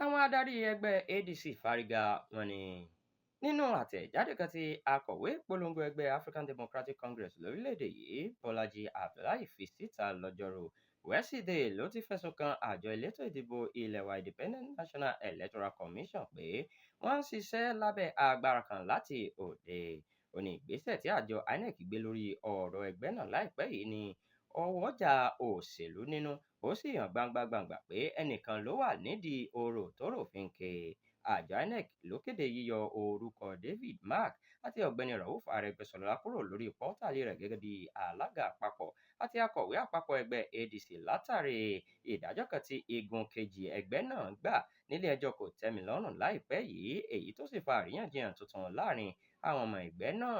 Àwọn adarí ẹgbẹ́ ADC fárígá wọn ni nínú àtẹ̀jáde kan tí akọ̀wé ìpolongo ẹgbẹ́ African Democratic Congress lórílẹ̀‐èdè yìí Bọ́lájí Abdullahi fi síta lọ́jọ́rú wẹ́sídẹ̀ẹ́ ló ti fẹ̀sùn kan àjọ elétò ìdìbò ilé wa Independent National Electoral Commission pé wọ́n ń ṣiṣẹ́ lábẹ́ agbára kan láti òde. Ó ní ìgbésẹ̀ tí àjọ INEC gbé lórí ọ̀rọ̀ ẹgbẹ́ náà láìpẹ́ yìí ní ọwọ́jà òṣèlú nínú, ó sì hàn gbangba-gbàǹgbà pé ẹnìkan ló wà nídìí orò tó ròfin ké. Àjọ INEC ló kéde yíyọ orúkọ David Mark àti ọ̀gbẹ́ni Rauf Arẹ́gbẹ́ṣọlá kúrò lórí pọ́tálì rẹ̀ gẹ́gẹ́ bí alága àpapọ̀ àti akọ̀wé àpapọ̀ ẹgbẹ́ ADC látàrí ìdájọ́ kan tí igun kejì ẹgbẹ́ náà gbà nílé ẹjọ́ kòtẹ́milọ́rùn láìpẹ́ yìí, èyí tó sì fa àríyànjiyàn tuntun láàrin àwọn ọmọ ẹgbẹ́ náà.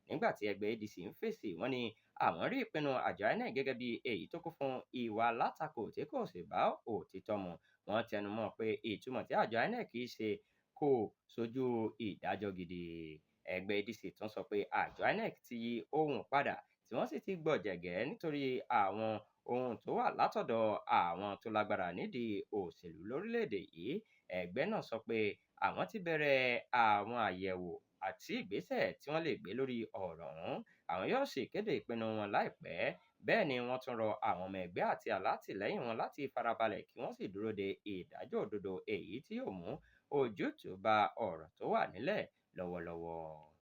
Nígbà tí ẹgbẹ́ ADC ń fèsì, wọ́n ní àwọn rí ìpinnu àjọ INEC gẹ́gẹ́ bí èyí tó kún fún ìwà alátakò tí kò sì bá òtítọ́ mu. Wọ́n tẹnumọ́ pé ìtumọ̀ tí àjọ INEC ṣe kò sojú ìdájọ́ gidi. Ẹgbẹ́ ADC tún sọ pé àjọ INEC ti yí ohùn padà tí wọ́n sì ti gbọ̀jẹ̀gẹ́ nítorí àwọn ohun tó wà látọ̀dọ̀ àwọn tó lágbára nídìí òṣèlú lórílẹ̀‐èdè yìí. Ẹgbẹ́ náà sọ pé àwọn ti bẹ̀rẹ̀ àwọn àyẹ̀wò àti ìgbésẹ̀ tí wọ́n lè gbé lórí ọ̀rọ̀ ọ̀hún. Àwọn yóò sì kéde ìpinnu wọn láìpẹ́. Bẹ́ẹ̀ ni wọ́n tún rọ àwọn ọmọ ẹgbẹ́ àti alátìlẹ́yìn wọn láti farabalẹ̀ kí wọ́n sì dúró de ìdájọ́ òdodo èyí tí yóò mú ojútùú bá ọ̀rọ̀ tó wà nílẹ̀ lọ́wọ́lọ́wọ́.